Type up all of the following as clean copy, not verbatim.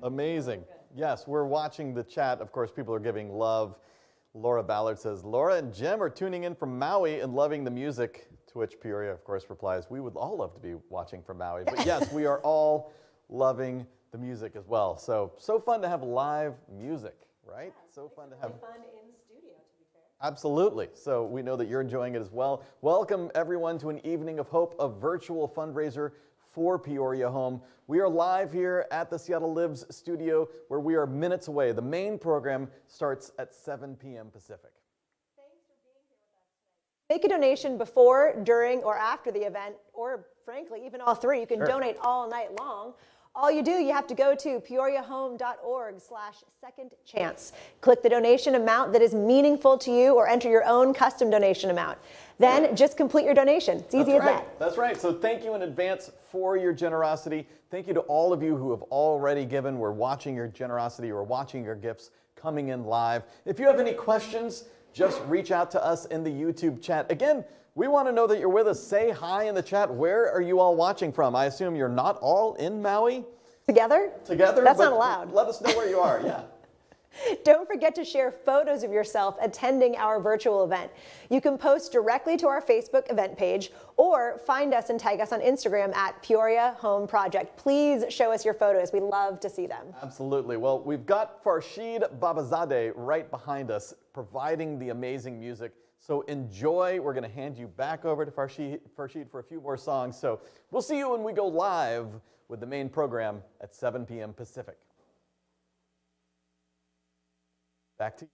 Amazing. Yes, we're watching the chat. Of course, people are giving love. Laura Ballard says, Laura and Jim are tuning in from Maui and loving the music. To which Peoria, of course, replies, we would all love to be watching from Maui. But yes, we are all loving the music as well. So fun to have live music, right? Yeah, so fun to have. Fun in studio, to be fair. Absolutely. So we know that you're enjoying it as well. Welcome everyone to an evening of hope, a virtual fundraiser for Peoria Home. We are live here at the Seattle Lives studio where we are minutes away. The main program starts at 7 p.m. Pacific. Thanks for being here with us today. Make a donation before, during, or after the event, or frankly, even all three. You can donate all night long. All you do, you have to go to peoriahome.org/secondchance. Click the donation amount that is meaningful to you or enter your own custom donation amount. Then just complete your donation. It's easy as that. That's right. So thank you in advance for your generosity. Thank you to all of you who have already given. We're watching your generosity. We're watching your gifts coming in live. If you have any questions, just reach out to us in the YouTube chat. Again, we want to know that you're with us. Say hi in the chat. Where are you all watching from? I assume you're not all in Maui? Together? Together? That's not allowed. Let us know where you are, yeah. Don't forget to share photos of yourself attending our virtual event. You can post directly to our Facebook event page or find us and tag us on Instagram at Peoria Home Project. Please show us your photos. We love to see them. Absolutely. Well, we've got Farshid Babazadeh right behind us providing the amazing music. So enjoy. We're going to hand you back over to Farshid for a few more songs. So we'll see you when we go live with the main program at 7 p.m. Pacific. Back to you.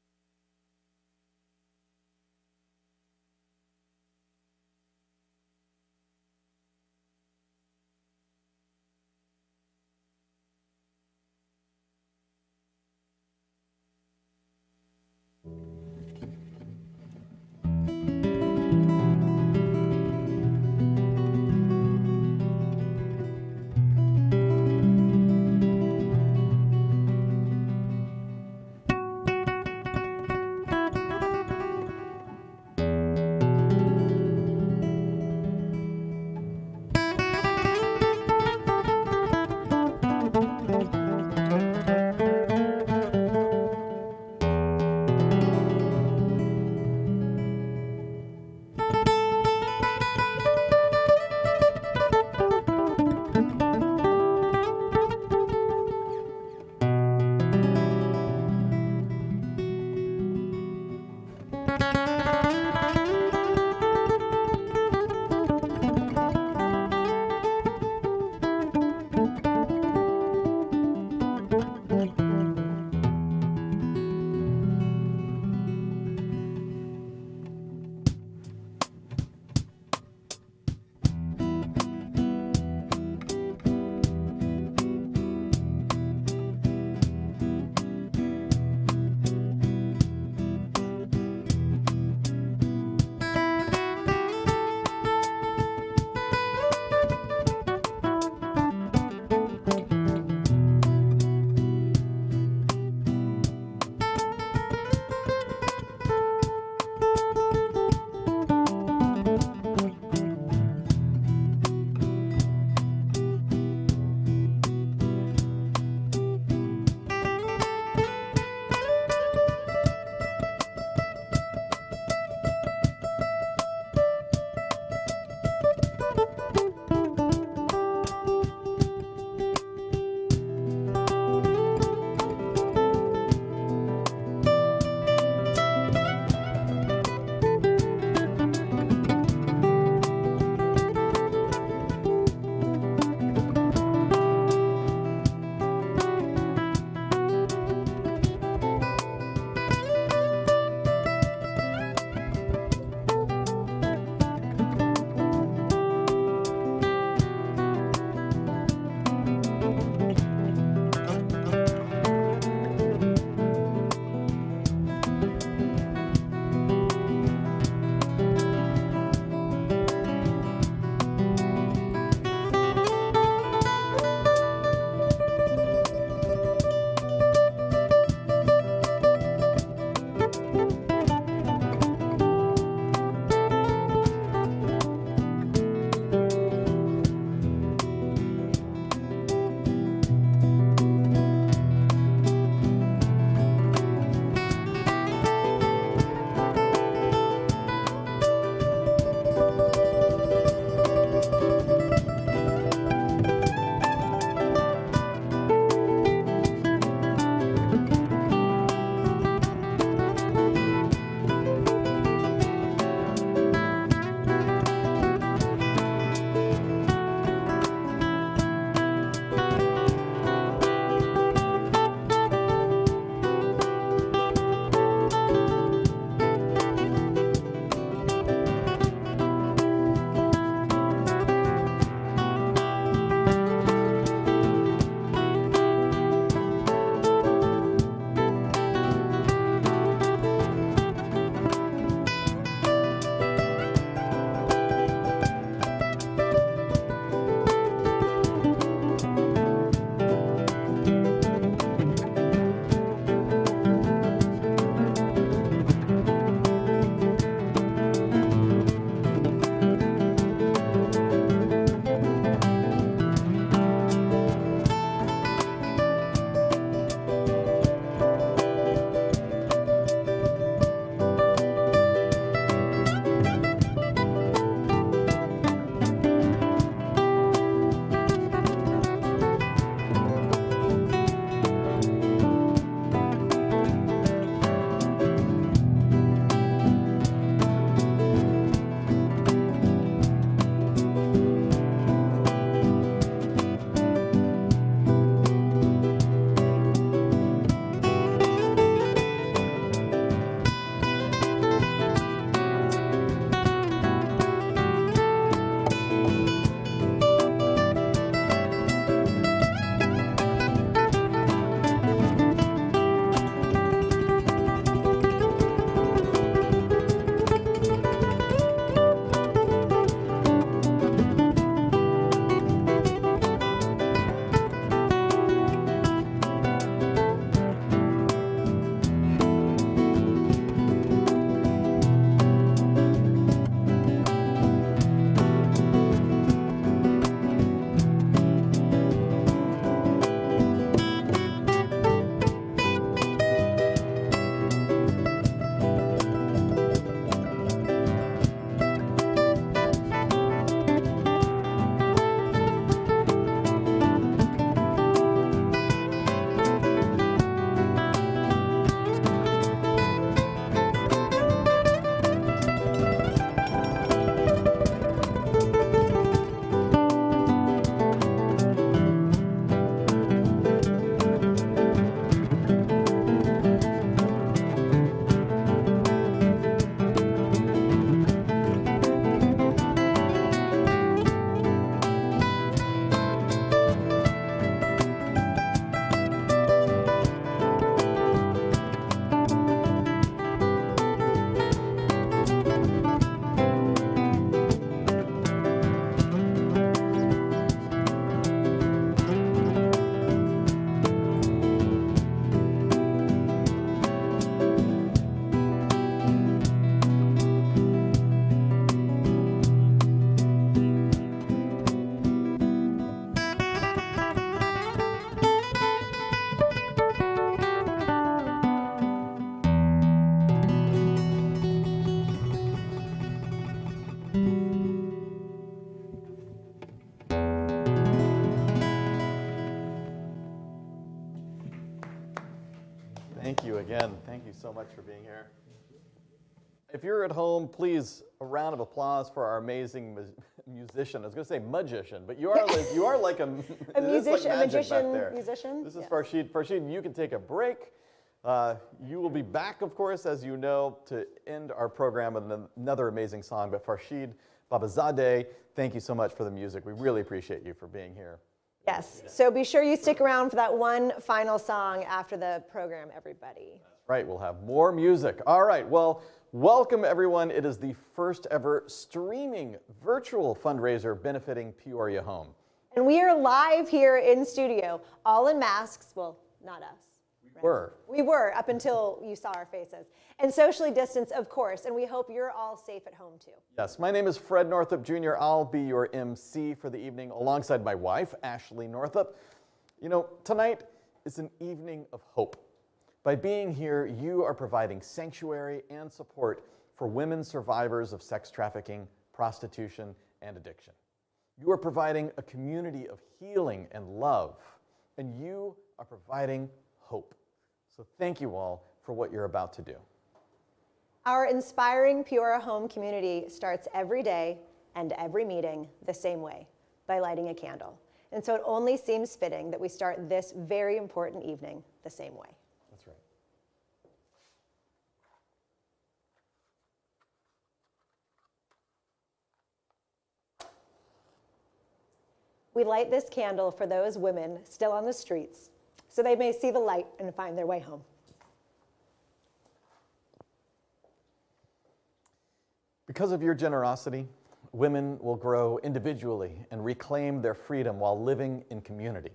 Thank you again. Thank you so much for being here. If you're at home, please, a round of applause for our amazing musician. I was going to say magician, but you are like a musician, like a magician, back there. musician. This is Yes. Farshid. Farshid, you can take a break. You will be back, of course, as you know, to end our program with another amazing song. But Farshid Babazadeh, thank you so much for the music. We really appreciate you for being here. Yes. So be sure you stick around for that one final song after the program, everybody. Right, we'll have more music. All right, well, welcome everyone. It is the first ever streaming virtual fundraiser benefiting Peoria Home. And we are live here in studio, all in masks. Well, not us. We were up until you saw our faces. And socially distanced, of course, and we hope you're all safe at home too. Yes, my name is Fred Northup Jr. I'll be your MC for the evening alongside my wife, Ashley Northup. You know, tonight is an evening of hope. By being here, you are providing sanctuary and support for women survivors of sex trafficking, prostitution, and addiction. You are providing a community of healing and love, and you are providing hope. So thank you all for what you're about to do. Our inspiring Peoria Home community starts every day and every meeting the same way, by lighting a candle. And so it only seems fitting that we start this very important evening the same way. That's right. We light this candle for those women still on the streets, so they may see the light and find their way home. Because of your generosity, women will grow individually and reclaim their freedom while living in community.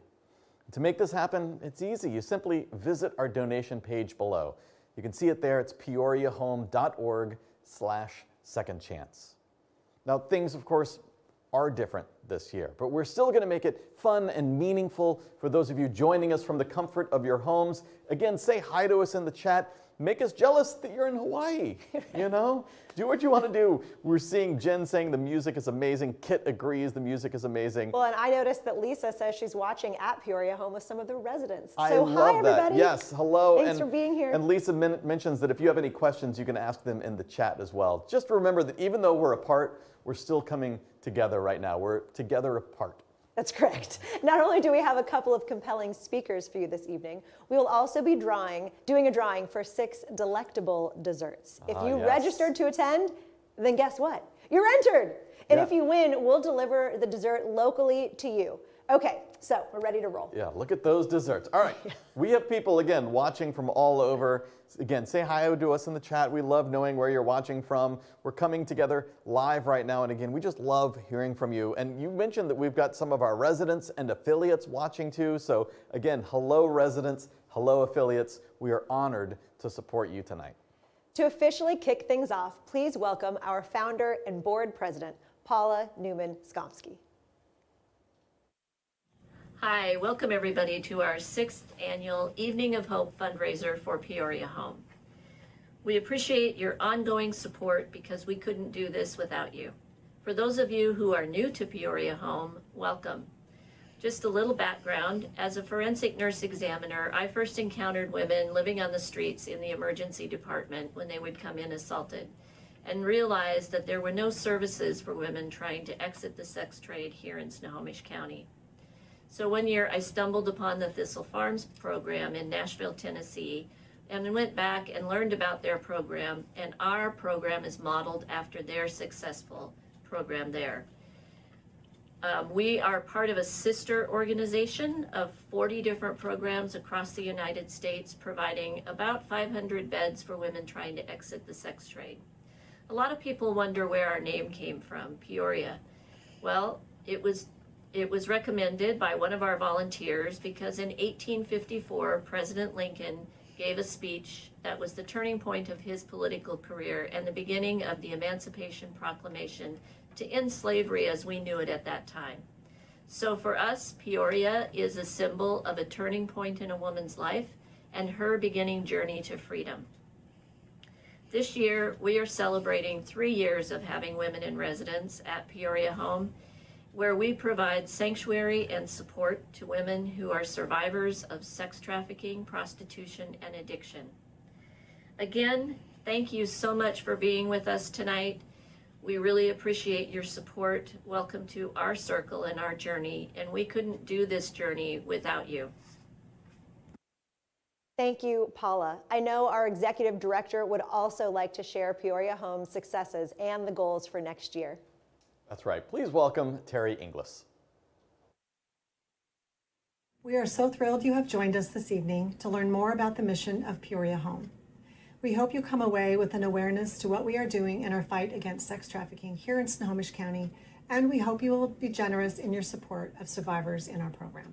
To make this happen, it's easy. You simply visit our donation page below. You can see it there. It's peoriahome.org/secondchance. Now, things, of course, are different this year, but we're still going to make it fun and meaningful for those of you joining us from the comfort of your homes. Again, say hi to us in the chat. Make us jealous that you're in Hawaii, you know? Do what you want to do. We're seeing Jen saying the music is amazing. Kit agrees the music is amazing. Well, and I noticed that Lisa says she's watching at Peoria Home with some of the residents. I So love hi, that. everybody. Yes, hello. Thanks for being here. And Lisa mentions that if you have any questions, you can ask them in the chat as well. Just remember that even though we're apart, we're still coming together right now. We're together apart. That's correct. Not only do we have a couple of compelling speakers for you this evening, we will also be doing a drawing for 6 delectable desserts. If you registered to attend, then guess what? You're entered. And if you win, we'll deliver the dessert locally to you. Okay, so we're ready to roll. Yeah, look at those desserts. All right, we have people, again, watching from all over. Again, say hi to us in the chat. We love knowing where you're watching from. We're coming together live right now, and again, we just love hearing from you. And you mentioned that we've got some of our residents and affiliates watching too. So again, hello residents, hello affiliates. We are honored to support you tonight. To officially kick things off, please welcome our founder and board president, Paula Newman-Skomsky. Hi, welcome everybody to our 6th annual Evening of Hope fundraiser for Peoria Home. We appreciate your ongoing support because we couldn't do this without you. For those of you who are new to Peoria Home, welcome. Just a little background, as a forensic nurse examiner, I first encountered women living on the streets in the emergency department when they would come in assaulted, and realized that there were no services for women trying to exit the sex trade here in Snohomish County. So one year I stumbled upon the Thistle Farms program in Nashville, Tennessee, and went back and learned about their program, and our program is modeled after their successful program there. We are part of a sister organization of 40 different programs across the United States, providing about 500 beds for women trying to exit the sex trade. A lot of people wonder where our name came from, Peoria. Well, it was recommended by one of our volunteers because in 1854, President Lincoln gave a speech that was the turning point of his political career and the beginning of the Emancipation Proclamation to end slavery as we knew it at that time. So for us, Peoria is a symbol of a turning point in a woman's life and her beginning journey to freedom. This year, we are celebrating 3 years of having women in residence at Peoria Home. where we provide sanctuary and support to women who are survivors of sex trafficking, prostitution, and addiction. Again, thank you so much for being with us tonight. We really appreciate your support. Welcome to our circle and our journey, and we couldn't do this journey without you. Thank you, Paula. I know our executive director would also like to share Peoria Home's successes and the goals for next year. That's right. Please welcome Terry Inglis. We are so thrilled you have joined us this evening to learn more about the mission of Peoria Home. We hope you come away with an awareness to what we are doing in our fight against sex trafficking here in Snohomish County, and we hope you will be generous in your support of survivors in our program.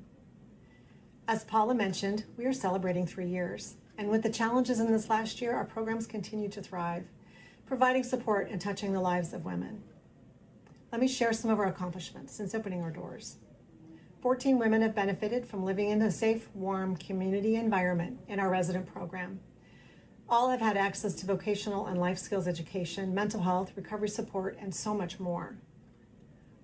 As Paula mentioned, we are celebrating 3 years, and with the challenges in this last year, our programs continue to thrive, providing support and touching the lives of women. Let me share some of our accomplishments since opening our doors. 14 women have benefited from living in a safe, warm community environment in our resident program. All have had access to vocational and life skills education, mental health, recovery support, and so much more.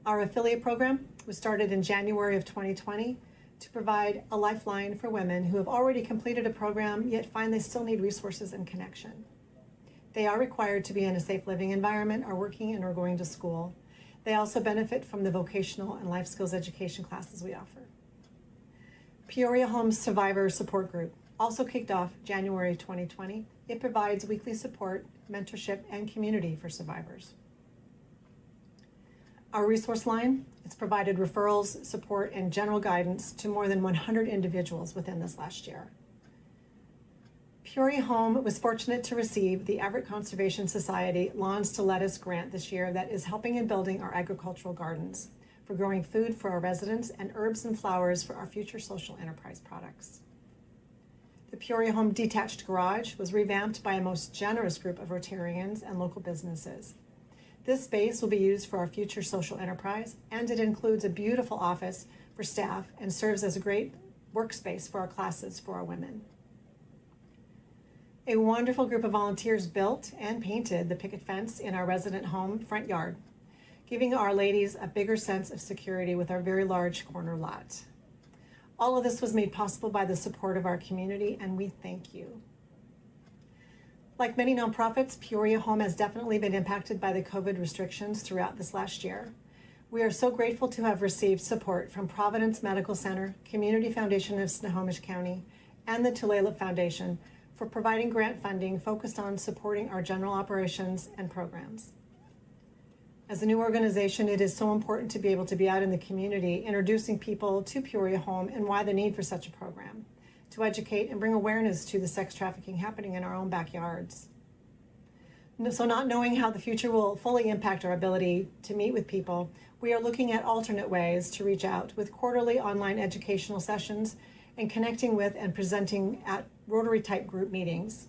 Our affiliate program was started in January of 2020 to provide a lifeline for women who have already completed a program yet find they still need resources and connection. They are required to be in a safe living environment, are working, and are going to school. They also benefit from the vocational and life skills education classes we offer. Peoria Home's Survivor Support Group also kicked off January 2020. It provides weekly support, mentorship, and community for survivors. Our resource line, it's provided referrals, support, and general guidance to more than 100 individuals within this last year. Peoria Home was fortunate to receive the Everett Conservation Society Lawns to Lettuce grant this year that is helping in building our agricultural gardens for growing food for our residents and herbs and flowers for our future social enterprise products. The Peoria Home Detached Garage was revamped by a most generous group of Rotarians and local businesses. This space will be used for our future social enterprise, and it includes a beautiful office for staff and serves as a great workspace for our classes for our women. A wonderful group of volunteers built and painted the picket fence in our resident home front yard, giving our ladies a bigger sense of security with our very large corner lot. All of this was made possible by the support of our community, and we thank you. Like many nonprofits, Peoria Home has definitely been impacted by the COVID restrictions throughout this last year. We are so grateful to have received support from Providence Medical Center, Community Foundation of Snohomish County, and the Tulalip Foundation for providing grant funding focused on supporting our general operations and programs. As a new organization, it is so important to be able to be out in the community, introducing people to Peoria Home and why the need for such a program, to educate and bring awareness to the sex trafficking happening in our own backyards. So not knowing how the future will fully impact our ability to meet with people, we are looking at alternate ways to reach out with quarterly online educational sessions and connecting with and presenting at Rotary-type group meetings.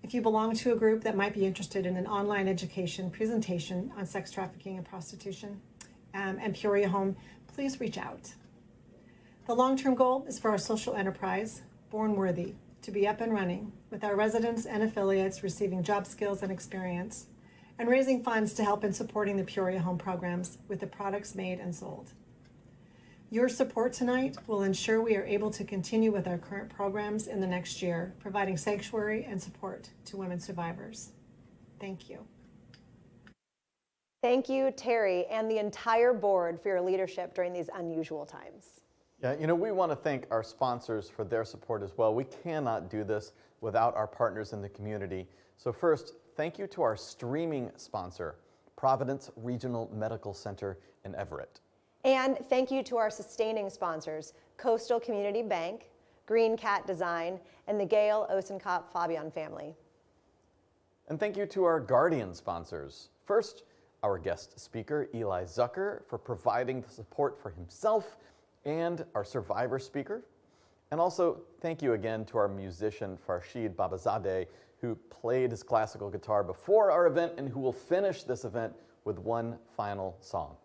If you belong to a group that might be interested in an online education presentation on sex trafficking and prostitution and Peoria Home, please reach out. The long-term goal is for our social enterprise, Born Worthy, to be up and running, with our residents and affiliates receiving job skills and experience, and raising funds to help in supporting the Peoria Home programs with the products made and sold. Your support tonight will ensure we are able to continue with our current programs in the next year, providing sanctuary and support to women survivors. Thank you. Thank you, Terry, and the entire board for your leadership during these unusual times. Yeah, we want to thank our sponsors for their support as well. We cannot do this without our partners in the community. So first, thank you to our streaming sponsor, Providence Regional Medical Center in Everett. And thank you to our sustaining sponsors, Coastal Community Bank, Green Cat Design, and the Gail Osenkopf-Fabian family. And thank you to our guardian sponsors. First, our guest speaker, Eli Zucker, for providing the support for himself and our survivor speaker. And also, thank you again to our musician, Farshid Babazadeh, who played his classical guitar before our event and who will finish this event with one final song.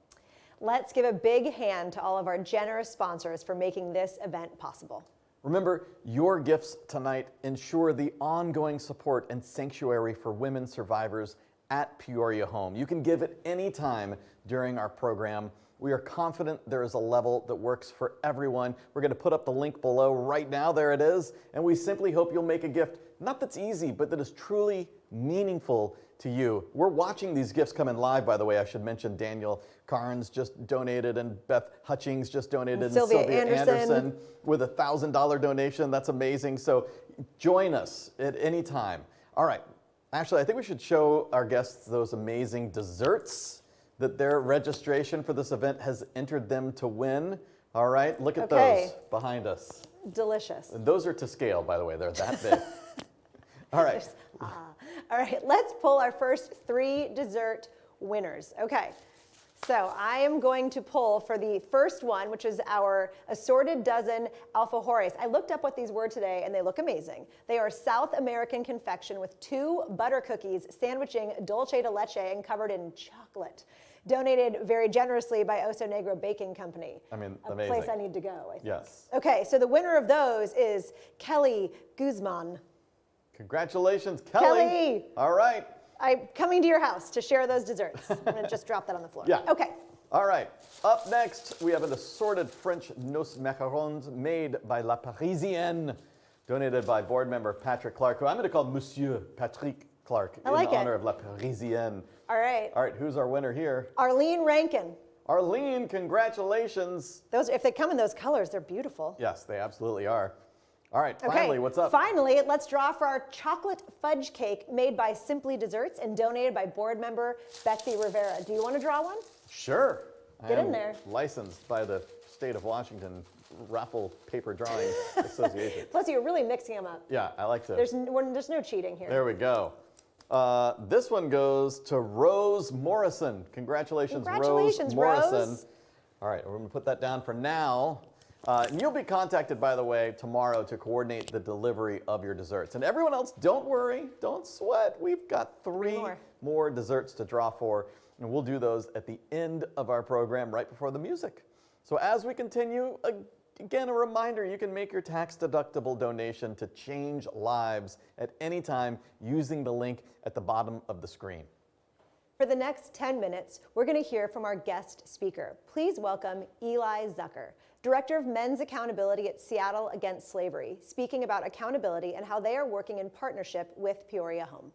Let's give a big hand to all of our generous sponsors for making this event possible. Remember, your gifts tonight ensure the ongoing support and sanctuary for women survivors at Peoria Home. You can give at any time during our program. We are confident there is a level that works for everyone. We're going to put up the link below right now. There it is. And we simply hope you'll make a gift, not that's easy, but that is truly meaningful to you. We're watching these gifts come in live, by the way. I should mention Daniel Carnes just donated, and Beth Hutchings just donated, and Sylvia Anderson with a $1,000 donation. That's amazing. So join us at any time. All right. Actually, I think we should show our guests those amazing desserts that their registration for this event has entered them to win. All right, look at those behind us. Delicious. And those are to scale, by the way. They're that big. All right. All right, let's pull our first 3 dessert winners. Okay, so I am going to pull for the first one, which is our assorted dozen alfajores. I looked up what these were today, and they look amazing. They are South American confection with 2 butter cookies sandwiching dulce de leche and covered in chocolate. Donated very generously by Oso Negro Baking Company. I mean, a amazing. place I need to go, I think. Yes. Okay, so the winner of those is Kelly Guzman. Congratulations, Kelly. Kelly! All right. I'm coming to your house to share those desserts. I'm going to just drop that on the floor. Yeah. Okay. All right. Up next, we have an assorted French noce macarons made by La Parisienne, donated by board member Patrick Clark, who I'm going to call Monsieur Patrick Clark in honor of La Parisienne. All right. All right, who's our winner here? Arlene Rankin. Arlene, congratulations. Those, if they come in those colors, they're beautiful. Yes, they absolutely are. All right, Okay. finally, what's up? Finally, let's draw for our chocolate fudge cake made by Simply Desserts and donated by board member Betsy Rivera. Do you want to draw one? Sure. Get I in am there. Licensed by the state of Washington Raffle Paper Drawing Association. Plus, you're really mixing them up. Yeah, I like to. There's no cheating here. There we go. This one goes to Rose Morrison. Congratulations, Congratulations, Rose Morrison. Rose. All right, we're going to put that down for now. And you'll be contacted, by the way, tomorrow to coordinate the delivery of your desserts. And everyone else, don't worry, don't sweat. We've got 3 more desserts to draw for, and we'll do those at the end of our program right before the music. So as we continue, again, a reminder, you can make your tax-deductible donation to change lives at any time using the link at the bottom of the screen. For the next 10 minutes, we're going to hear from our guest speaker. Please welcome Eli Zucker, Director of Men's Accountability at Seattle Against Slavery, speaking about accountability and how they are working in partnership with Peoria Home.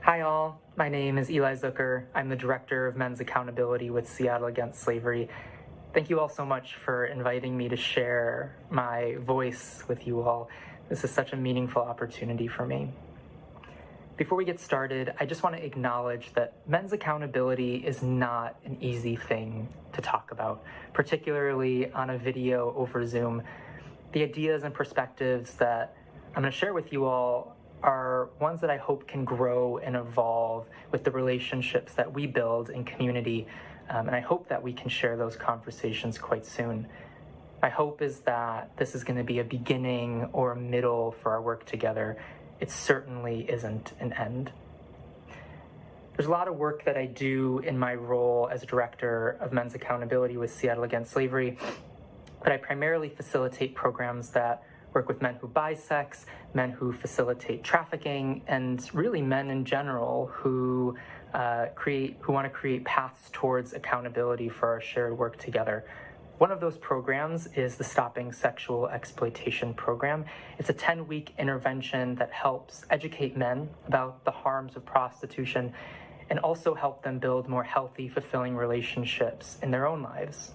Hi all, my name is Eli Zucker. I'm the Director of Men's Accountability with Seattle Against Slavery. Thank you all so much for inviting me to share my voice with you all. This is such a meaningful opportunity for me. Before we get started, I just want to acknowledge that men's accountability is not an easy thing to talk about, particularly on a video over Zoom. The ideas and perspectives that I'm going to share with you all are ones that I hope can grow and evolve with the relationships that we build in community, and I hope that we can share those conversations quite soon. My hope is that this is going to be a beginning or a middle for our work together. It certainly isn't an end. There's a lot of work that I do in my role as Director of Men's Accountability with Seattle Against Slavery, but I primarily facilitate programs that work with men who buy sex, men who facilitate trafficking, and really men in general who want to create paths towards accountability for our shared work together. One of those programs is the Stopping Sexual Exploitation Program. It's a 10-week intervention that helps educate men about the harms of prostitution and also help them build more healthy, fulfilling relationships in their own lives.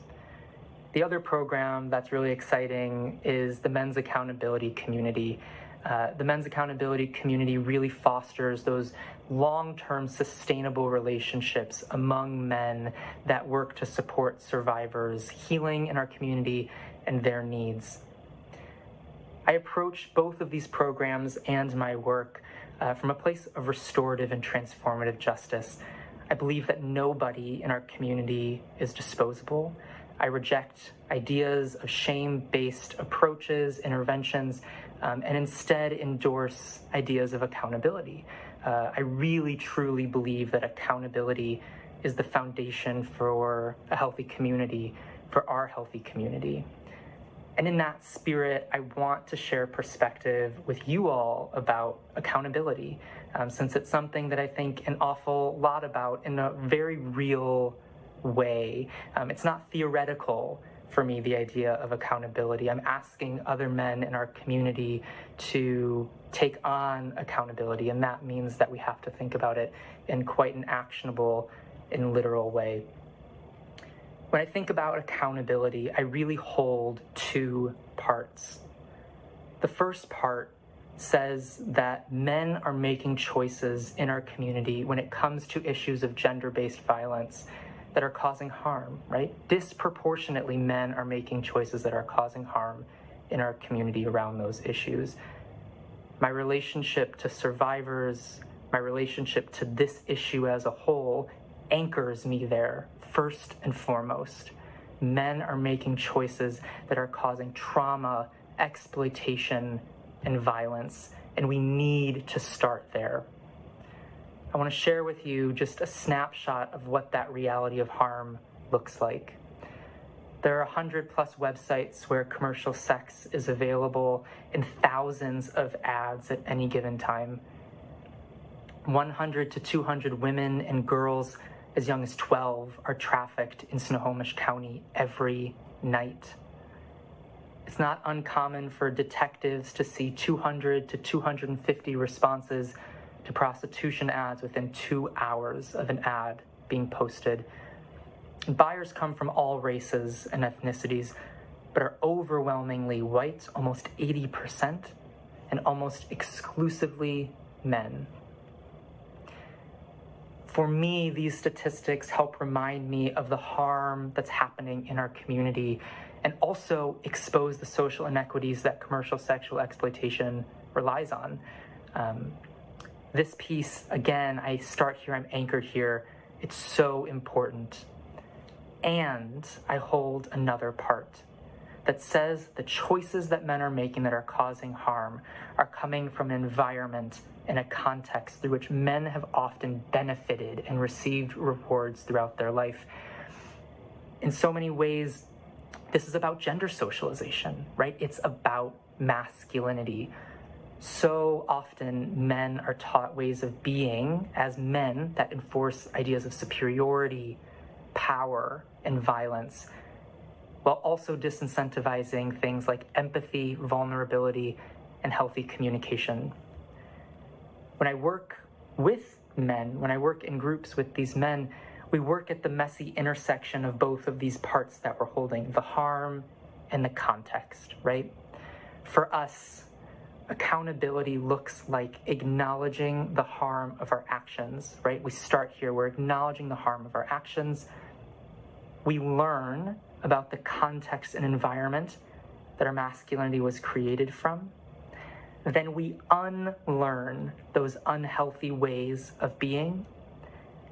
The other program that's really exciting is the Men's Accountability Community. The Men's Accountability Community really fosters those long-term sustainable relationships among men that work to support survivors, healing in our community, and their needs. I approach both of these programs and my work from a place of restorative and transformative justice. I believe that nobody in our community is disposable. I reject ideas of shame-based approaches, interventions, and instead endorse ideas of accountability. I really, truly believe that accountability is the foundation for a healthy community, for our healthy community. And in that spirit, I want to share perspective with you all about accountability, since it's something that I think an awful lot about in a very real way. It's not theoretical for me, the idea of accountability. I'm asking other men in our community to take on accountability, and that means that we have to think about it in quite an actionable and literal way. When I think about accountability, I really hold two parts. The first part says that men are making choices in our community when it comes to issues of gender-based violence that are causing harm, right? Disproportionately, men are making choices that are causing harm in our community around those issues. My relationship to survivors, my relationship to this issue as a whole anchors me there first and foremost. Men are making choices that are causing trauma, exploitation, and violence, and we need to start there. I want to share with you just a snapshot of what that reality of harm looks like. There are 100+ websites where commercial sex is available and thousands of ads at any given time. 100 to 200 women and girls as young as 12 are trafficked in Snohomish County every night. It's not uncommon for detectives to see 200 to 250 responses to prostitution ads within 2 hours of an ad being posted. Buyers come from all races and ethnicities, but are overwhelmingly white, almost 80%, and almost exclusively men. For me, these statistics help remind me of the harm that's happening in our community and also expose the social inequities that commercial sexual exploitation relies on. This piece, again, I start here, I'm anchored here. It's so important. And I hold another part that says the choices that men are making that are causing harm are coming from an environment and a context through which men have often benefited and received rewards throughout their life. In so many ways, this is about gender socialization, right? It's about masculinity. So often men are taught ways of being as men that enforce ideas of superiority, power, and violence, while also disincentivizing things like empathy, vulnerability, and healthy communication. When I work with men, when I work in groups with these men, we work at the messy intersection of both of these parts that we're holding, the harm and the context, right? For us, accountability looks like acknowledging the harm of our actions, right? We start here, we're acknowledging the harm of our actions. We learn about the context and environment that our masculinity was created from. Then we unlearn those unhealthy ways of being,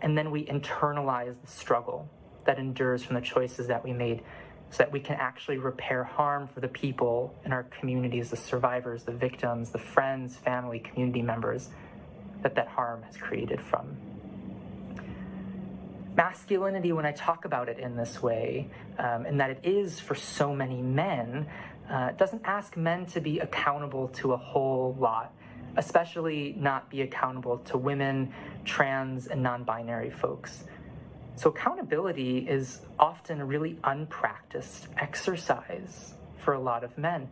and then we internalize the struggle that endures from the choices that we made so that we can actually repair harm for the people in our communities, the survivors, the victims, the friends, family, community members that harm has created from. Masculinity, when I talk about it in this way, and that it is for so many men, doesn't ask men to be accountable to a whole lot, especially not be accountable to women, trans, and non-binary folks. So accountability is often a really unpracticed exercise for a lot of men.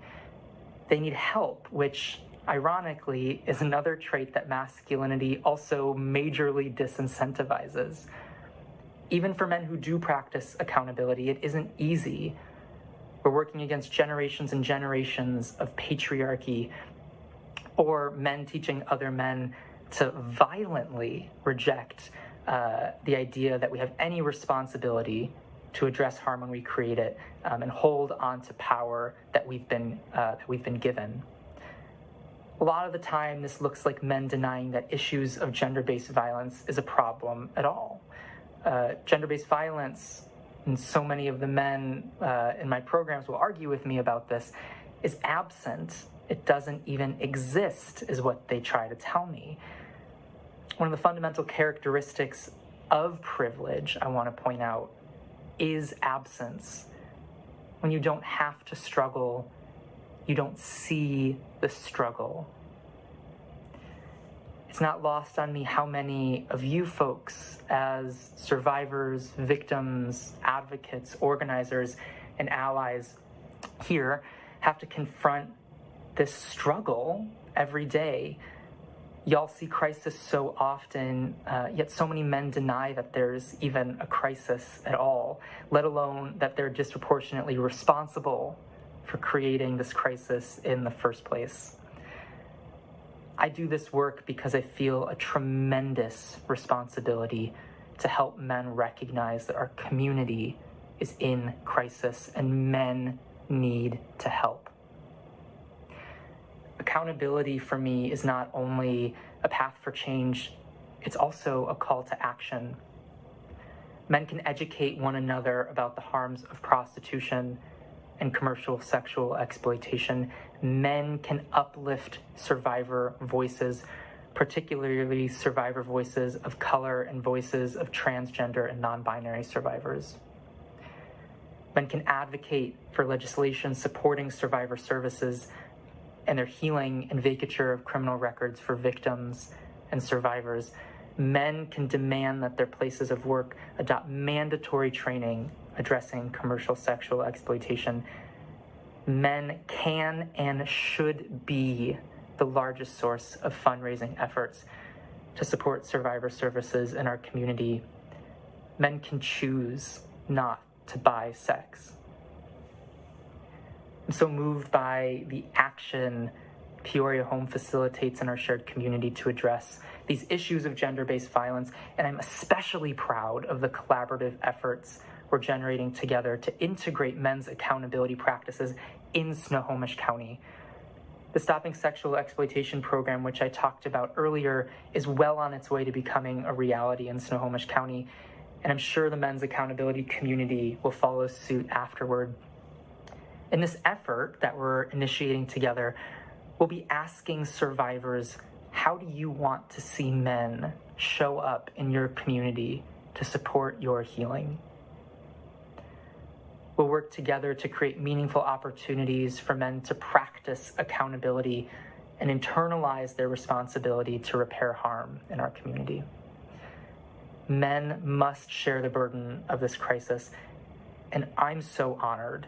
They need help, which ironically is another trait that masculinity also majorly disincentivizes. Even for men who do practice accountability, it isn't easy. We're working against generations and generations of patriarchy, or men teaching other men to violently reject the idea that we have any responsibility to address harm when we create it, and hold on to power that we've been given. A lot of the time, this looks like men denying that issues of gender-based violence is a problem at all. Gender-based violence, and so many of the men in my programs will argue with me about this, is absent. It doesn't even exist, is what they try to tell me. One of the fundamental characteristics of privilege, I want to point out, is absence. when you don't have to struggle, you don't see the struggle. It's not lost on me how many of you folks, as survivors, victims, advocates, organizers, and allies here, have to confront this struggle every day. Y'all see crisis so often, yet so many men deny that there's even a crisis at all, let alone that they're disproportionately responsible for creating this crisis in the first place. I do this work because I feel a tremendous responsibility to help men recognize that our community is in crisis and men need to help. Accountability for me is not only a path for change, it's also a call to action. Men can educate one another about the harms of prostitution and commercial sexual exploitation. Men can uplift survivor voices, particularly survivor voices of color and voices of transgender and non-binary survivors. Men can advocate for legislation supporting survivor services and their healing and vacatur of criminal records for victims and survivors. Men can demand that their places of work adopt mandatory training addressing commercial sexual exploitation. Men can and should be the largest source of fundraising efforts to support survivor services in our community. Men can choose not to buy sex. I'm so moved by the action Peoria Home facilitates in our shared community to address these issues of gender-based violence, and I'm especially proud of the collaborative efforts we're generating together to integrate men's accountability practices in Snohomish County. The Stopping Sexual Exploitation program, which I talked about earlier, is well on its way to becoming a reality in Snohomish County, and I'm sure the men's accountability community will follow suit afterward. In this effort that we're initiating together, we'll be asking survivors, how do you want to see men show up in your community to support your healing? We'll work together to create meaningful opportunities for men to practice accountability and internalize their responsibility to repair harm in our community. Men must share the burden of this crisis, and I'm so honored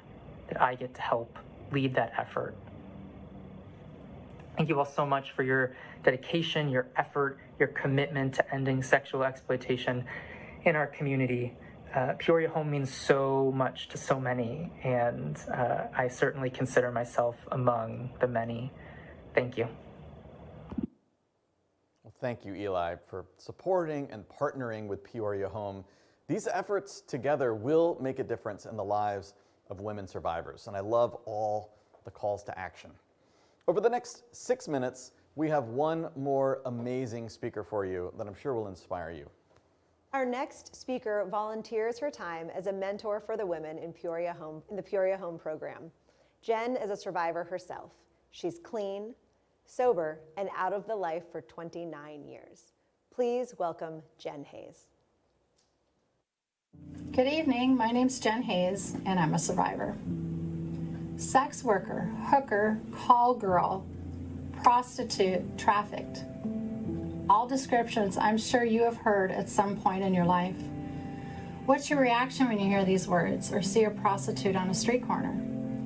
that I get to help lead that effort. Thank you all so much for your dedication, your effort, your commitment to ending sexual exploitation in our community. Peoria Home means so much to so many, and I certainly consider myself among the many. Thank you. Well, thank you, Eli, for supporting and partnering with Peoria Home. These efforts together will make a difference in the lives of women survivors, and I love all the calls to action. Over the next 6 minutes, we have one more amazing speaker for you that I'm sure will inspire you. Our next speaker volunteers her time as a mentor for the women in the Peoria Home program. Jen is a survivor herself. She's clean, sober, and out of the life for 29 years. Please welcome Jen Hayes. Good evening, my name's Jen Hayes, and I'm a survivor. Sex worker, hooker, call girl, prostitute, trafficked. All descriptions I'm sure you have heard at some point in your life. What's your reaction when you hear these words or see a prostitute on a street corner?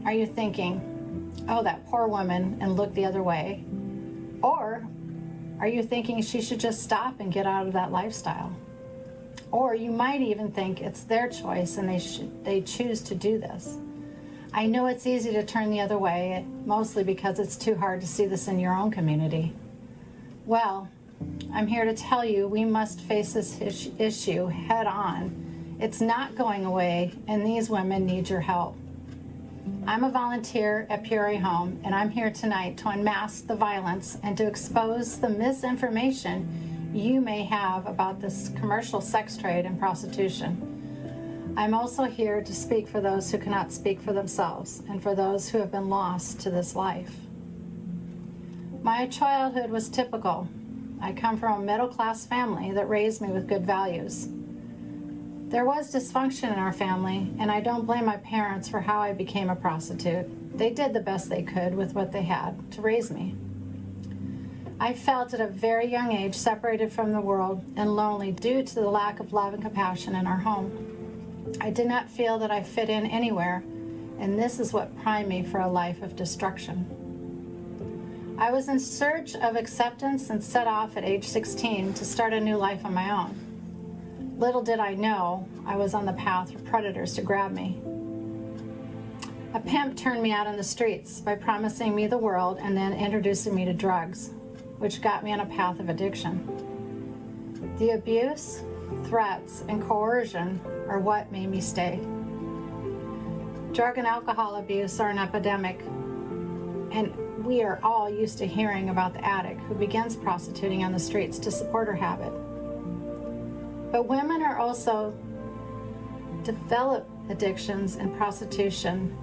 Are you thinking, oh, that poor woman, and look the other way? Or are you thinking she should just stop and get out of that lifestyle? Or you might even think it's their choice and they choose to do this. I know it's easy to turn the other way, mostly because it's too hard to see this in your own community. Well, I'm here to tell you we must face this issue head on. It's not going away, and these women need your help. I'm a volunteer at Peoria Home, and I'm here tonight to unmask the violence and to expose the misinformation you may have about this commercial sex trade and prostitution. I'm also here to speak for those who cannot speak for themselves and for those who have been lost to this life. My childhood was typical. I come from a middle-class family that raised me with good values. There was dysfunction in our family, and I don't blame my parents for how I became a prostitute. They did the best they could with what they had to raise me. I felt at a very young age separated from the world and lonely due to the lack of love and compassion in our home. I did not feel that I fit in anywhere, and this is what primed me for a life of destruction. I was in search of acceptance and set off at age 16 to start a new life on my own. Little did I know I was on the path for predators to grab me. A pimp turned me out on the streets by promising me the world and then introducing me to drugs, which got me on a path of addiction. The abuse, threats, and coercion are what made me stay. Drug and alcohol abuse are an epidemic, and we are all used to hearing about the addict who begins prostituting on the streets to support her habit. But women are also develop addictions and prostitution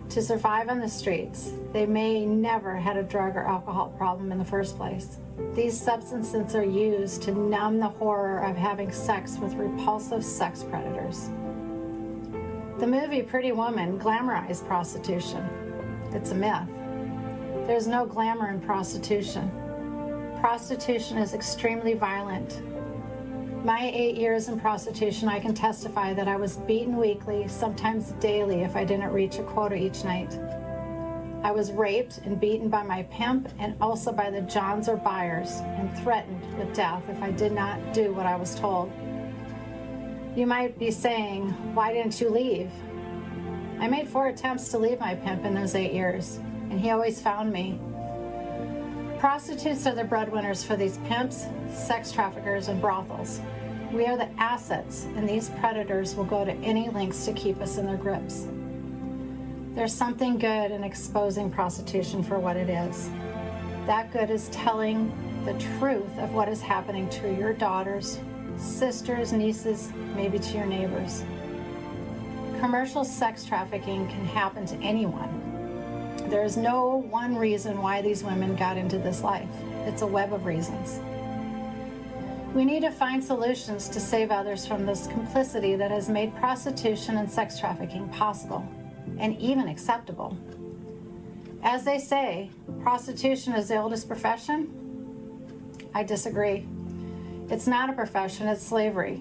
to survive on the streets. They may never had a drug or alcohol problem in the first place. These substances are used to numb the horror of having sex with repulsive sex predators. The movie Pretty Woman glamorized prostitution. It's a myth. There's no glamour in prostitution. Prostitution is extremely violent. My 8 years in prostitution, I can testify that I was beaten weekly, sometimes daily, if I didn't reach a quota each night. I was raped and beaten by my pimp and also by the Johns or buyers and threatened with death if I did not do what I was told. You might be saying, why didn't you leave? I made 4 attempts to leave my pimp in those 8 years, and he always found me. Prostitutes are the breadwinners for these pimps, sex traffickers, and brothels. We are the assets, and these predators will go to any lengths to keep us in their grips. There's something good in exposing prostitution for what it is. That good is telling the truth of what is happening to your daughters, sisters, nieces, maybe to your neighbors. Commercial sex trafficking can happen to anyone. There is no one reason why these women got into this life. It's a web of reasons. We need to find solutions to save others from this complicity that has made prostitution and sex trafficking possible and even acceptable. As they say, prostitution is the oldest profession. I disagree. It's not a profession, it's slavery.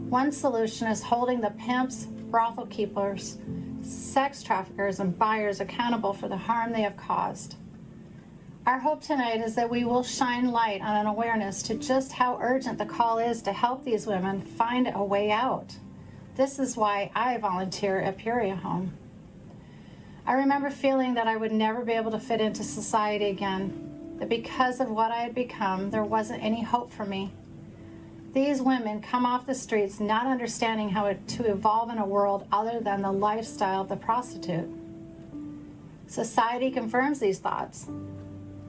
One solution is holding the pimps, brothel keepers, sex traffickers, and buyers accountable for the harm they have caused. Our hope tonight is that we will shine light on an awareness to just how urgent the call is to help these women find a way out. This is why I volunteer at Peoria Home. I remember feeling that I would never be able to fit into society again, that because of what I had become, there wasn't any hope for me. These women come off the streets not understanding how to evolve in a world other than the lifestyle of the prostitute. Society confirms these thoughts.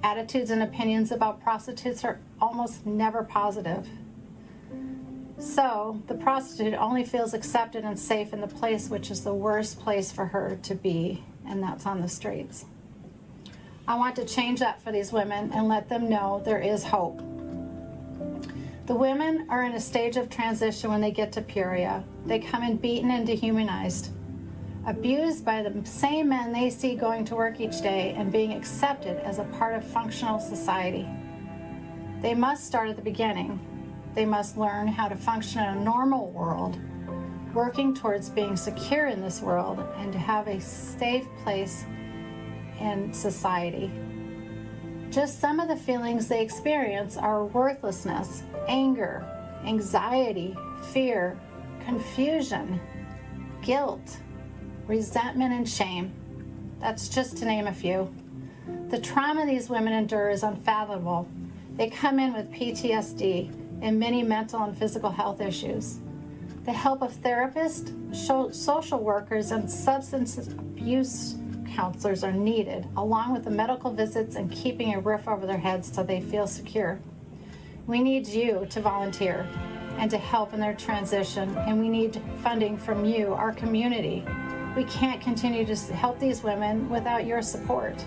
Attitudes and opinions about prostitutes are almost never positive. So, the prostitute only feels accepted and safe in the place which is the worst place for her to be, and that's on the streets. I want to change that for these women and let them know there is hope. The women are in a stage of transition when they get to Peoria. They come in beaten and dehumanized, abused by the same men they see going to work each day and being accepted as a part of functional society. They must start at the beginning. They must learn how to function in a normal world, working towards being secure in this world and to have a safe place in society. Just some of the feelings they experience are worthlessness, anger, anxiety, fear, confusion, guilt, resentment, and shame. That's just to name a few. The trauma these women endure is unfathomable. They come in with PTSD and many mental and physical health issues. The help of therapists, social workers, and substance abuse counselors are needed, along with the medical visits and keeping a roof over their heads so they feel secure. We need you to volunteer and to help in their transition, and we need funding from you, our community. We can't continue to help these women without your support.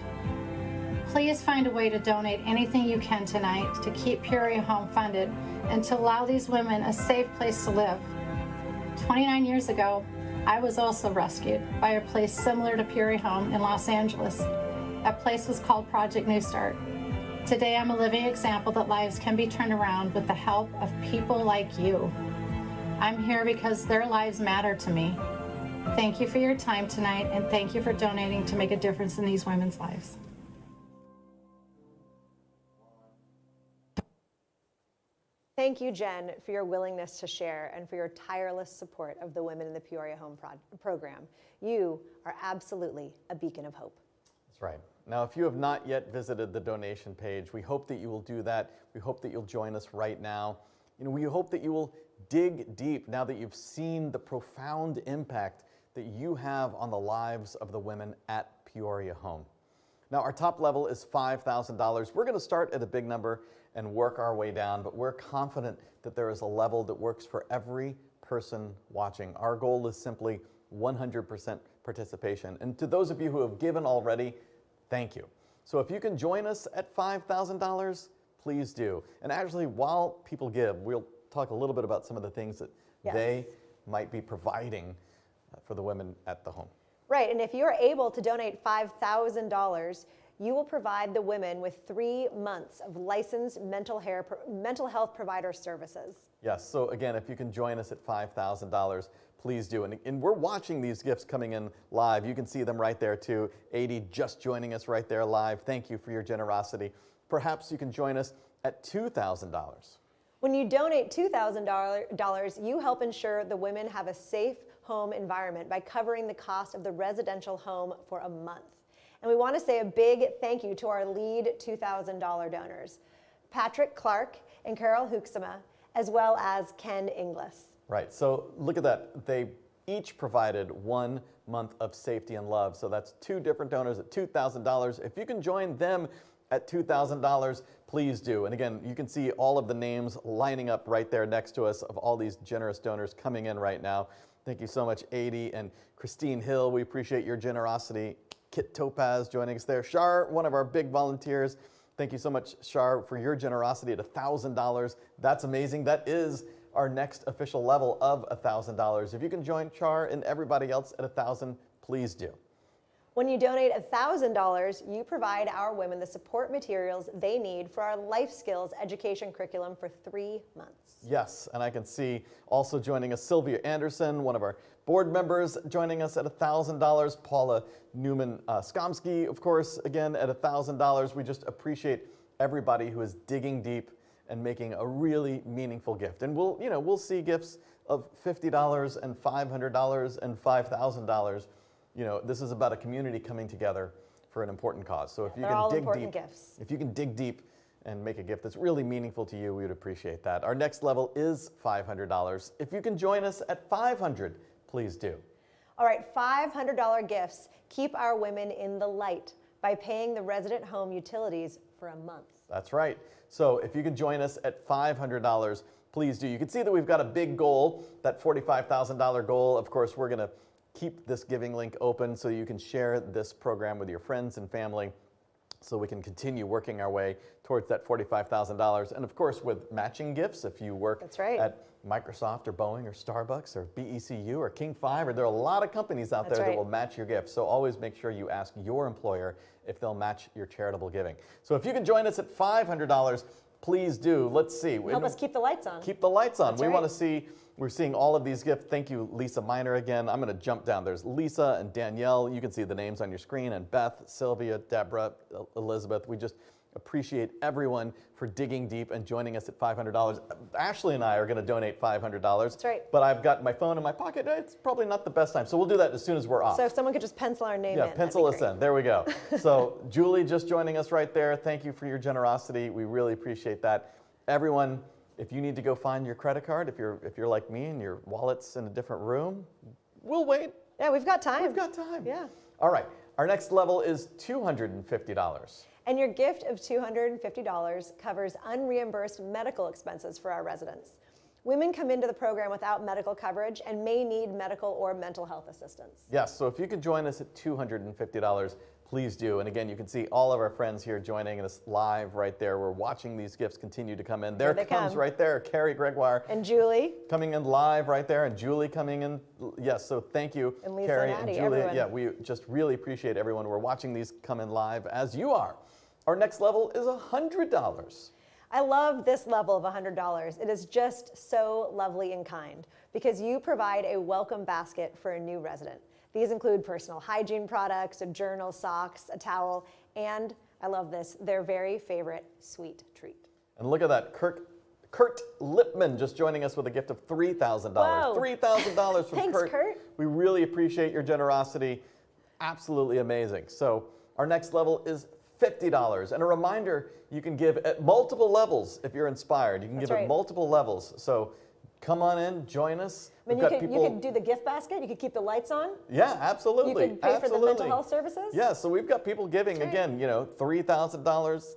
Please find a way to donate anything you can tonight to keep Peoria Home funded and to allow these women a safe place to live. 29 years ago, I was also rescued by a place similar to Peoria Home in Los Angeles. That place was called Project New Start. Today, I'm a living example that lives can be turned around with the help of people like you. I'm here because their lives matter to me. Thank you for your time tonight, and thank you for donating to make a difference in these women's lives. Thank you, Jen, for your willingness to share and for your tireless support of the Women in the Peoria Home program. You are absolutely a beacon of hope. That's right. Now, if you have not yet visited the donation page, we hope that you will do that. We hope that you'll join us right now. We hope that you will dig deep now that you've seen the profound impact that you have on the lives of the women at Peoria Home. Now, our top level is $5,000. We're going to start at a big number and work our way down, but we're confident that there is a level that works for every person watching. Our goal is simply 100% participation. And to those of you who have given already, thank you. So if you can join us at $5,000, please do. And actually, while people give, we'll talk a little bit about some of the things that they might be providing for the women at the home. Right, and if you're able to donate $5,000, you will provide the women with 3 months of licensed mental health provider services. Yes, so again, if you can join us at $5,000, please do. And we're watching these gifts coming in live. You can see them right there too. 80 just joining us right there live. Thank you for your generosity. Perhaps you can join us at $2,000. When you donate $2,000, you help ensure the women have a safe home environment by covering the cost of the residential home for a month. And we want to say a big thank you to our lead $2,000 donors, Patrick Clark and Carol Huxema, as well as Ken Inglis. Right, so look at that. They each provided 1 month of safety and love. So that's 2 different donors at $2,000. If you can join them at $2,000, please do. And again, you can see all of the names lining up right there next to us of all these generous donors coming in right now. Thank you so much, Adi and Christine Hill. We appreciate your generosity. Kit Topaz joining us there. Shar, one of our big volunteers. Thank you so much, Shar, for your generosity at $1,000. That's amazing. That is our next official level of $1,000. If you can join Shar and everybody else at $1,000, please do. When you donate $1,000, you provide our women the support materials they need for our life skills education curriculum for 3 months. Yes, and I can see also joining us Sylvia Anderson, one of our board members, joining us at $1,000. Paula Newman-Skomsky, of course, again at $1,000. We just appreciate everybody who is digging deep and making a really meaningful gift. And we'll see gifts of $50 and $500 and $5,000. This is about a community coming together for an important cause. So if you can dig deep, if you can dig deep and make a gift that's really meaningful to you, we would appreciate that. Our next level is $500. If you can join us at $500, please do. All right, $500 gifts keep our women in the light by paying the resident home utilities for a month. That's right. So if you can join us at $500, please do. You can see that we've got a big goal, that $45,000 goal. Of course, we're going to keep this giving link open so you can share this program with your friends and family so we can continue working our way towards that $45,000. And of course, with matching gifts, if you work at Microsoft or Boeing or Starbucks or BECU or King 5, or there are a lot of companies out there that will match your gift. So always make sure you ask your employer if they'll match your charitable giving. So if you can join us at $500, please do. Let's see. Help us keep the lights on. Keep the lights on. We want to see, we're seeing all of these gifts. Thank you, Lisa Miner again. I'm going to jump down. There's Lisa and Danielle. You can see the names on your screen, and Beth, Sylvia, Deborah, Elizabeth. We just appreciate everyone for digging deep and joining us at $500. Ashley and I are going to donate $500. That's right. But I've got my phone in my pocket. It's probably not the best time. So we'll do that as soon as we're off. So if someone could just pencil our name in. Yeah, pencil us in. There we go. So Julie just joining us right there. Thank you for your generosity. We really appreciate that. Everyone, if you need to go find your credit card, if you're like me and your wallet's in a different room, we'll wait. Yeah, we've got time. We've got time. Yeah. All right. Our next level is $250. And your gift of $250 covers unreimbursed medical expenses for our residents. Women come into the program without medical coverage and may need medical or mental health assistance. Yes, so if you could join us at $250, please do. And again, you can see all of our friends here joining us live right there. We're watching these gifts continue to come in. There they comes come. right there, Carrie Gregoire. And Julie. Coming in live right there, and Julie coming in. Yes, so thank you, And Lisa Carrie and and Addie, Julie. everyone. Yeah, we just really appreciate everyone. We're watching these come in live as you are. Our next level is $100. I love this level of $100. It is just so lovely and kind because you provide a welcome basket for a new resident. These include personal hygiene products, a journal, socks, a towel, and I love this, their very favorite sweet treat. And look at that, Kurt Lipman just joining us with a gift of $3,000. Whoa. $3,000 from Thanks, Kurt. We really appreciate your generosity. Absolutely amazing. So our next level is $50. And a reminder, you can give at multiple levels if you're inspired. You can give at multiple levels. So come on in, join us. I mean, you could do the gift basket. You could keep the lights on. Yeah, absolutely. You could pay for the mental health services. Yeah, so we've got people giving, again, you know, $3,000,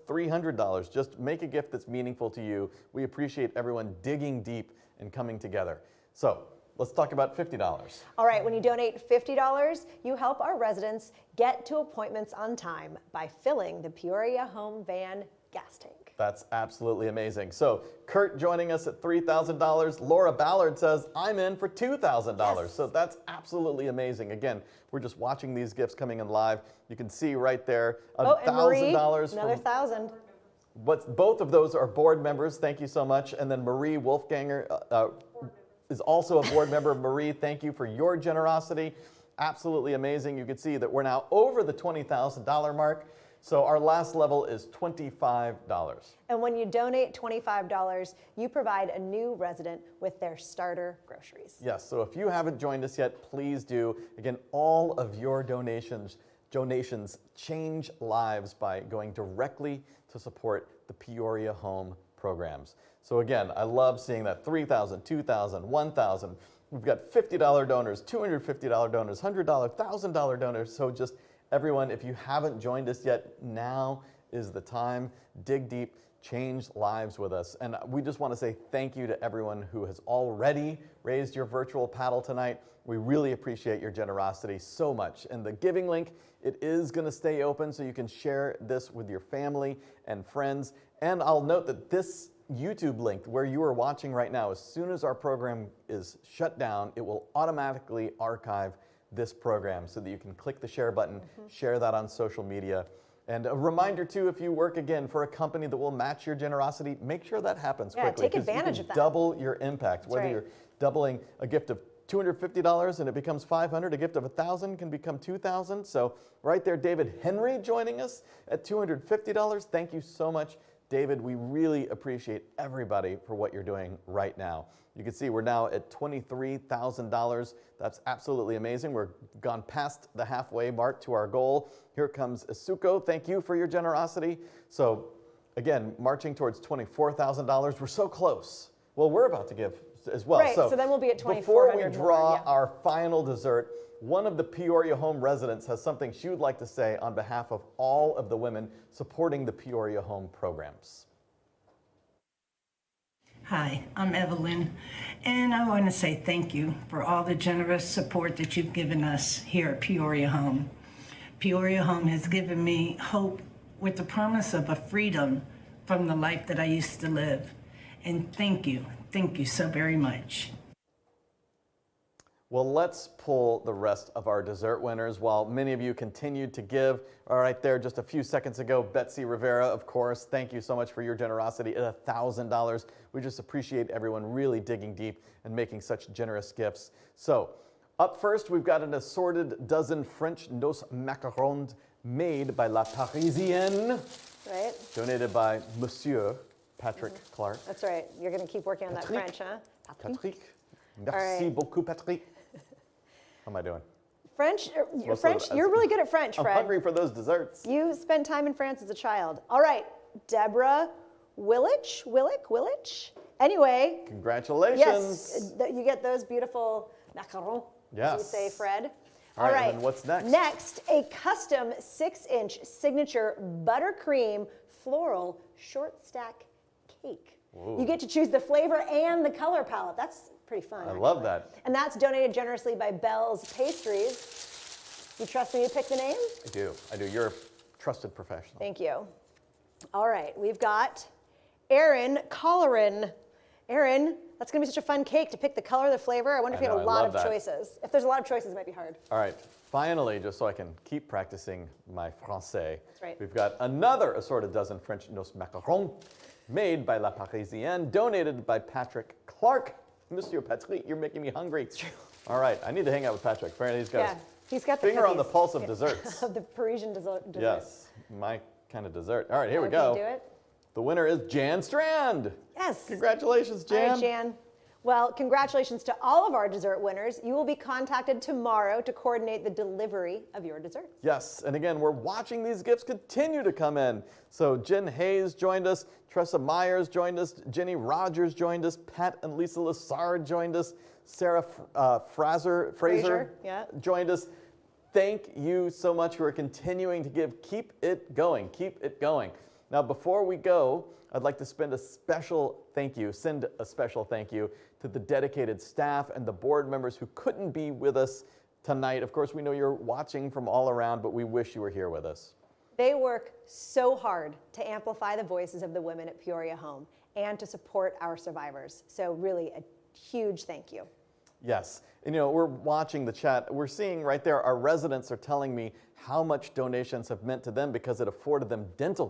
$300. Just make a gift that's meaningful to you. We appreciate everyone digging deep and coming together. So let's talk about $50. All right, when you donate $50, you help our residents get to appointments on time by filling the Peoria Home van gas tank. That's absolutely amazing. So Kurt joining us at $3,000. Laura Ballard says, I'm in for $2,000. Yes. So that's absolutely amazing. Again, we're just watching these gifts coming in live. You can see right there, $1,000. Another $1,000. But both of those are board members. Thank you so much. And then Marie Wolfganger is also a board member. Marie, thank you for your generosity. Absolutely amazing. You can see that we're now over the $20,000 mark. So our last level is $25. And when you donate $25, you provide a new resident with their starter groceries. Yes, so if you haven't joined us yet, please do. Again, all of your donations change lives by going directly to support the Peoria Home programs. So again, I love seeing that $3,000, $2,000, $1,000. We've got $50 donors, $250 donors, $100, $1,000 donors. So just everyone, if you haven't joined us yet, now is the time. Dig deep, change lives with us. And we just want to say thank you to everyone who has already raised your virtual paddle tonight. We really appreciate your generosity so much. And the giving link, it is going to stay open so you can share this with your family and friends. And I'll note that this YouTube link where you are watching right now, as soon as our program is shut down, it will automatically archive this program so that you can click the share button, share that on social media. And a reminder too, if you work again for a company that will match your generosity, make sure that happens quickly. Take advantage of that. Double your impact. Whether you're doubling a gift of $250 and it becomes $500, a gift of $1,000 can become $2,000. So right there, David Henry joining us at $250. Thank you so much, David. We really appreciate everybody for what you're doing right now. You can see we're now at $23,000. That's absolutely amazing. We're gone past the halfway mark to our goal. Here comes Isuko. Thank you for your generosity. So again, marching towards $24,000. We're so close. Well, we're about to give as well. Right, so then we'll be at $2,400 before we draw more, yeah. our final dessert, one of the Peoria Home residents has something she would like to say on behalf of all of the women supporting the Peoria Home programs. Hi, I'm Evelyn, and I want to say thank you for all the generous support that you've given us here at Peoria Home. Peoria Home has given me hope with the promise of a freedom from the life that I used to live. And thank you so very much. Well, let's pull the rest of our dessert winners while many of you continued to give. All right, there just a few seconds ago, Betsy Rivera, of course, thank you so much for your generosity at $1,000. We just appreciate everyone really digging deep and making such generous gifts. So up first, we've got an assorted dozen French noce macarons made by La Parisienne, Right? donated by Monsieur Patrick Clark. That's right. You're going to keep working on that French, huh? Patrick, merci right. beaucoup, Patrick. How am I doing? French, French, you're really good at French, I'm Fred. hungry for those desserts. You spent time in France as a child. All right, Deborah Willich? Anyway. Congratulations. Yes, you get those beautiful macarons, as you say, Fred. All right, and what's next? Next, a custom 6-inch signature buttercream floral short stack cake. Ooh. You get to choose the flavor and the color palette. That's pretty fun. I love that. And that's donated generously by Bell's Pastries. You trust me to pick the name? I do. You're a trusted professional. Thank you. All right, we've got Erin Colleran. Erin, that's going to be such a fun cake to pick the color, the flavor. I wonder if you had a lot of choices. If there's a lot of choices, it might be hard. All right, finally, just so I can keep practicing my français, That's right. we've got another assorted dozen French noce macarons made by La Parisienne, donated by Patrick Clark. Monsieur Patrick, you're making me hungry. All right, I need to hang out with Patrick. Apparently he's got he's got the finger on the cookies. pulse of desserts. Of the Parisian dessert. Yes, my kind of dessert. All right, here we Okay, go. do it. The winner is Jan Strand. Yes. Congratulations, Jan. All right, Jan. Well, congratulations to all of our dessert winners. You will be contacted tomorrow to coordinate the delivery of your desserts. Yes, and again, we're watching these gifts continue to come in. So Jen Hayes joined us, Tressa Myers joined us, Jenny Rogers joined us, Pat and Lisa Lassard joined us, Sarah Fraser yeah. joined us. Thank you so much for continuing to give. Keep it going. Keep it going. Now, before we go, I'd like to send a special thank you to the dedicated staff and the board members who couldn't be with us tonight. Of course, we know you're watching from all around, but we wish you were here with us. They work so hard to amplify the voices of the women at Peoria Home and to support our survivors. So really a huge thank you. Yes, and we're watching the chat. We're seeing right there, our residents are telling me how much donations have meant to them because it afforded them dental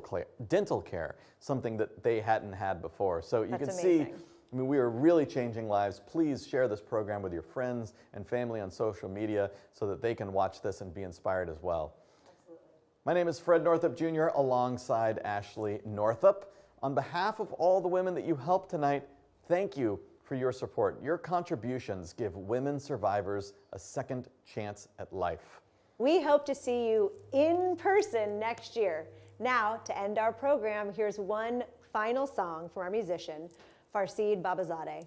care, something that they hadn't had before. So you can see, we are really changing lives. Please share this program with your friends and family on social media so that they can watch this and be inspired as well. Absolutely. My name is Fred Northup Jr. alongside Ashley Northup. On behalf of all the women that you helped tonight, thank you for your support. Your contributions give women survivors a second chance at life. We hope to see you in person next year. Now, to end our program, here's one final song from our musician, Farshid Babazadeh.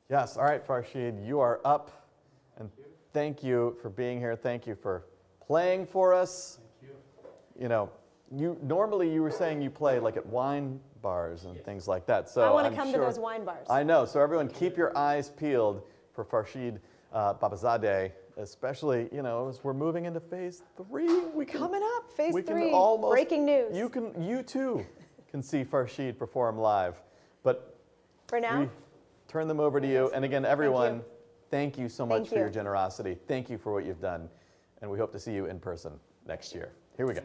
Yes, all right, Farshid, you are up. And thank you for being here. Thank you for playing for us. Thank you. Normally you were saying you play like at wine bars and things like that. So I want to come to those wine bars. I know. So everyone, keep your eyes peeled for Farshid Babazadeh, especially as we're moving into phase 3. Coming up, phase 3. Can almost, breaking news. You too can see Farshid perform live, but for now, we turn them over to you. And again, everyone, thank you so much for your generosity. Thank you for what you've done, and we hope to see you in person next year. Here we go.